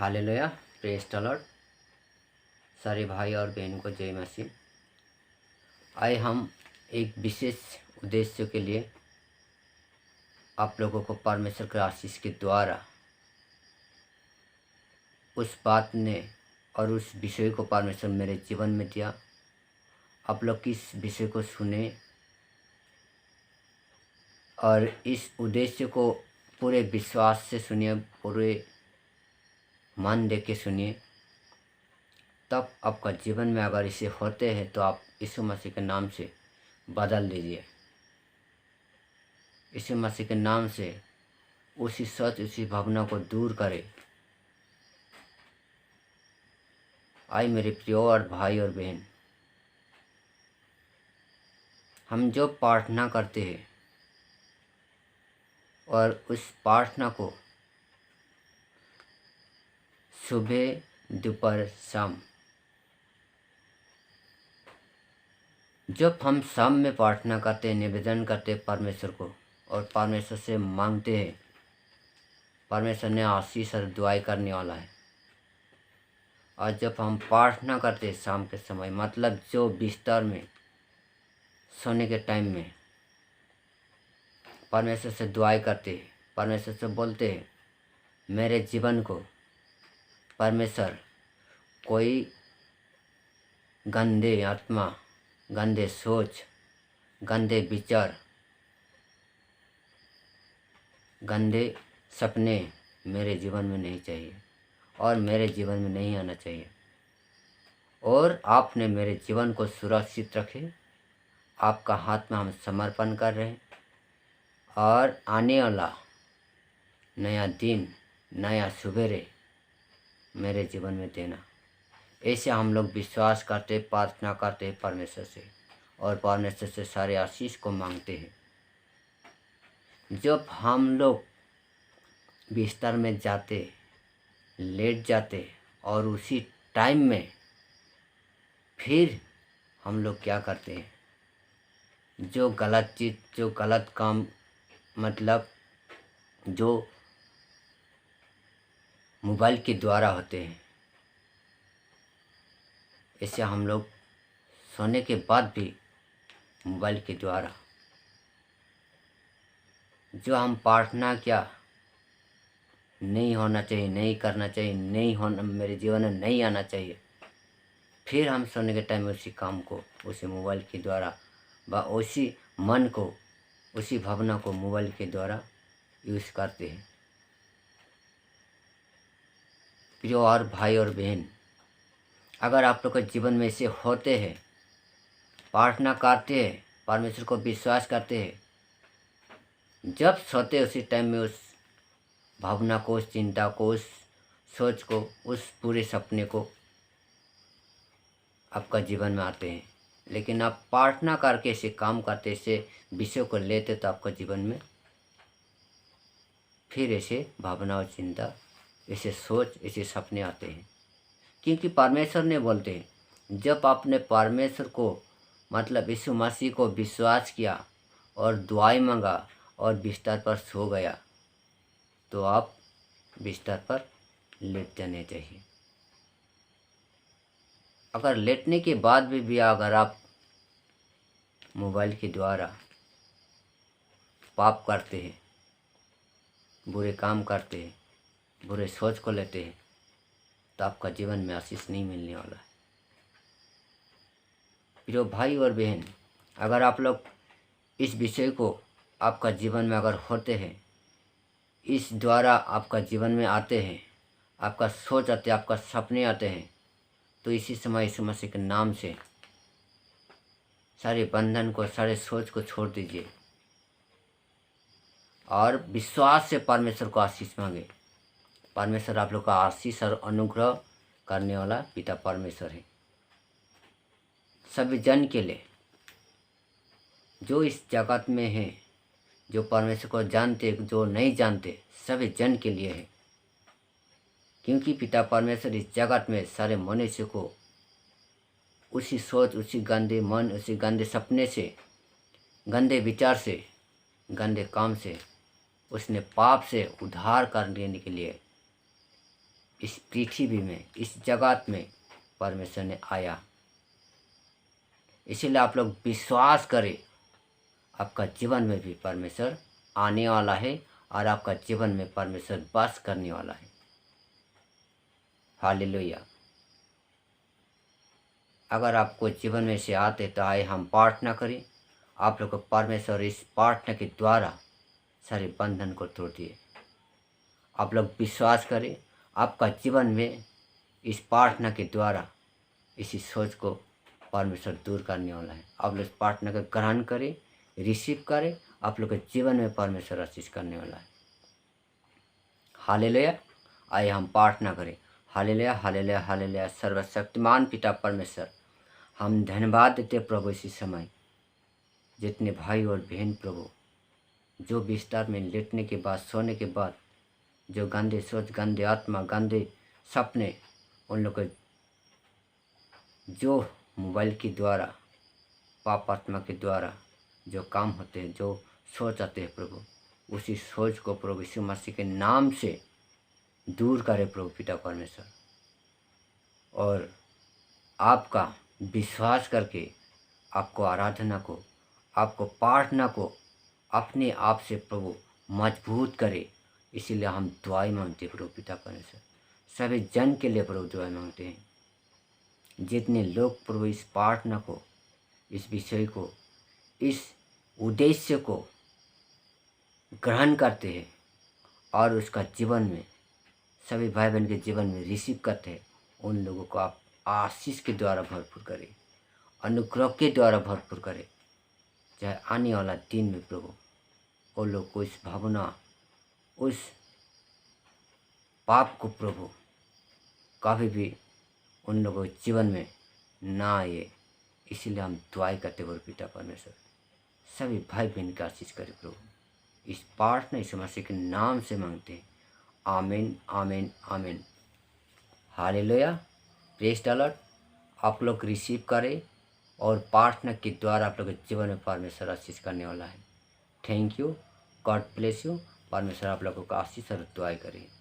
Hallelujah. Praise the Lord. सारे भाई और बहन को जय मसीह। आए हम एक विशेष उद्देश्य के लिए आप लोगों को परमेश्वर के आशीष के द्वारा उस बात ने और उस विषय को परमेश्वर मेरे जीवन में दिया। आप लोग किस विषय को सुने और इस उद्देश्य को पूरे विश्वास से सुनिए, पूरे मन दे के सुनिए। तब आपका जीवन में अगर इसे होते हैं तो आप यीशु मसीह के नाम से बदल लीजिए। यीशु मसीह के नाम से उसी सच उसी भावना को दूर करें। आए मेरे प्रिय और भाई और बहन, हम जो प्रार्थना करते हैं और उस प्रार्थना को सुबह दोपहर शाम, जब हम शाम में प्रार्थना करते हैं, निवेदन करते हैं परमेश्वर को और परमेश्वर से मांगते हैं, परमेश्वर ने आशीष और दुआएं करने वाला है। और जब हम प्रार्थना करते हैं शाम के समय, मतलब जो बिस्तर में सोने के टाइम में परमेश्वर से दुआएं करते हैं, परमेश्वर से बोलते हैं मेरे जीवन को परमेश्वर कोई गंदे आत्मा, गंदे सोच, गंदे विचार, गंदे सपने मेरे जीवन में नहीं चाहिए और मेरे जीवन में नहीं आना चाहिए। और आपने मेरे जीवन को सुरक्षित रखे। आपका हाथ में हम समर्पण कर रहे हैं और आने वाला नया दिन, नया सुबेरे मेरे जीवन में देना। ऐसे हम लोग विश्वास करते, प्रार्थना करते परमेश्वर से और परमेश्वर से सारे आशीष को मांगते हैं। जब हम लोग बिस्तर में जाते, लेट जाते और उसी टाइम में फिर हम लोग क्या करते हैं, जो गलत चीज़, जो गलत काम, मतलब जो मोबाइल के द्वारा होते हैं, ऐसे हम लोग सोने के बाद भी मोबाइल के द्वारा जो हम प्रार्थना किया नहीं होना चाहिए, नहीं करना चाहिए, नहीं होना, मेरे जीवन में नहीं आना चाहिए, फिर हम सोने के टाइम में उसी काम को, उसी मोबाइल के द्वारा व उसी मन को, उसी भावना को मोबाइल के द्वारा यूज़ करते हैं। प्रिय और भाई और बहन, अगर आप लोग के जीवन में ऐसे होते हैं, प्रार्थना करते हैं, परमेश्वर को विश्वास करते हैं, जब सोते उसी टाइम में उस भावना को, उस चिंता को, उस सोच को, उस पूरे सपने को आपका जीवन में आते हैं, लेकिन आप प्रार्थना करके ऐसे काम करते, ऐसे विषय को लेते, तो आपका जीवन में फिर ऐसे भावना और चिंता, ऐसे सोच, ऐसे सपने आते हैं। क्योंकि परमेश्वर ने बोलते हैं, जब आपने परमेश्वर को, मतलब यीशु मसीह को विश्वास किया और दुआएं मांगा और बिस्तर पर सो गया, तो आप बिस्तर पर लेट जाने चाहिए। अगर लेटने के बाद भी अगर आप मोबाइल के द्वारा पाप करते हैं, बुरे काम करते हैं, बुरे सोच को लेते हैं, तो आपका जीवन में आशीष नहीं मिलने वाला है। प्रिय भाई और बहन, अगर आप लोग इस विषय को आपका जीवन में अगर होते हैं, इस द्वारा आपका जीवन में आते हैं, आपका सोच आते, आपका सपने आते हैं, तो इसी समय यीशु मसीह के नाम से सारे बंधन को, सारे सोच को छोड़ दीजिए और विश्वास से परमेश्वर को आशीष मांगे। परमेश्वर आप लोग का आशीष और अनुग्रह करने वाला पिता परमेश्वर है। सभी जन के लिए, जो इस जगत में है, जो परमेश्वर को जानते, जो नहीं जानते, सभी जन के लिए है। क्योंकि पिता परमेश्वर इस जगत में सारे मनुष्य को उसी सोच, उसी गंदे मन, उसी गंदे सपने से, गंदे विचार से, गंदे काम से, उसने पाप से उद्धार कर लेने के लिए इस पृथ्वी में, इस जगत में परमेश्वर ने आया। इसीलिए आप लोग विश्वास करें, आपका जीवन में भी परमेश्वर आने वाला है और आपका जीवन में परमेश्वर वास करने वाला है। हालेलुया। अगर आपको जीवन में से आते तो आए हम प्रार्थना करें। आप लोग को परमेश्वर इस प्रार्थना के द्वारा सारे बंधन को तोड़ दिए। आप लोग विश्वास करें, आपका जीवन में इस प्रार्थना के द्वारा इसी सोच को परमेश्वर दूर करने वाला है। आप लोग इस प्रार्थना का ग्रहण करें, रिसीव करें, आप लोग के जीवन में परमेश्वर आशीष करने वाला है। हालेलुया। आइए हम प्रार्थना करें। Hallelujah, hallelujah, hallelujah. सर्वशक्तिमान पिता परमेश्वर, हम धन्यवाद देते प्रभु इसी समय जितने भाई और बहन प्रभु जो बिस्तर में लेटने के बाद, सोने के बाद जो गंदे सोच, गंदे आत्मा, गंदे सपने उन लोग को जो मोबाइल के द्वारा, पाप आत्मा के द्वारा जो काम होते हैं, जो सोच आते हैं प्रभु, उसी सोच को प्रभु यीशु मसीह के नाम से दूर करे प्रभु पिता परमेश्वर। और आपका विश्वास करके आपको आराधना को, आपको प्रार्थना को अपने आप से प्रभु मजबूत करे। इसीलिए हम दुआएं मांगते हैं प्रभु पिता परमेश्वर। सभी जन के लिए प्रभु दुआएं मांगते हैं। जितने लोग प्रभु इस प्रार्थना को, इस विषय को, इस उद्देश्य को ग्रहण करते हैं और उसका जीवन में, सभी भाई बहन के जीवन में रिसीव करते हैं, उन लोगों को आप आशीष के द्वारा भरपूर करें, अनुग्रह के द्वारा भरपूर करें। चाहे आने वाला दिन में प्रभु वो लोग को इस भावना, उस पाप को प्रभु कभी भी उन लोगों के जीवन में ना आए। इसीलिए हम दुआएं करते प्रभु पिता परमेश्वर। सभी भाई बहन की आशीष करें प्रभु। इस प्रार्थना यीशु मसीह के नाम से मांगते हैं। आमीन, आमीन, आमीन। हालेलुया। Praise the Lord. आप लोग रिसीव करें और प्रार्थना के द्वारा आप लोग के जीवन में परमेश्वर आशीष करने वाला है। Thank you. God bless you. परमेश्वर आप लोगों को आशीष और दुआएं करें।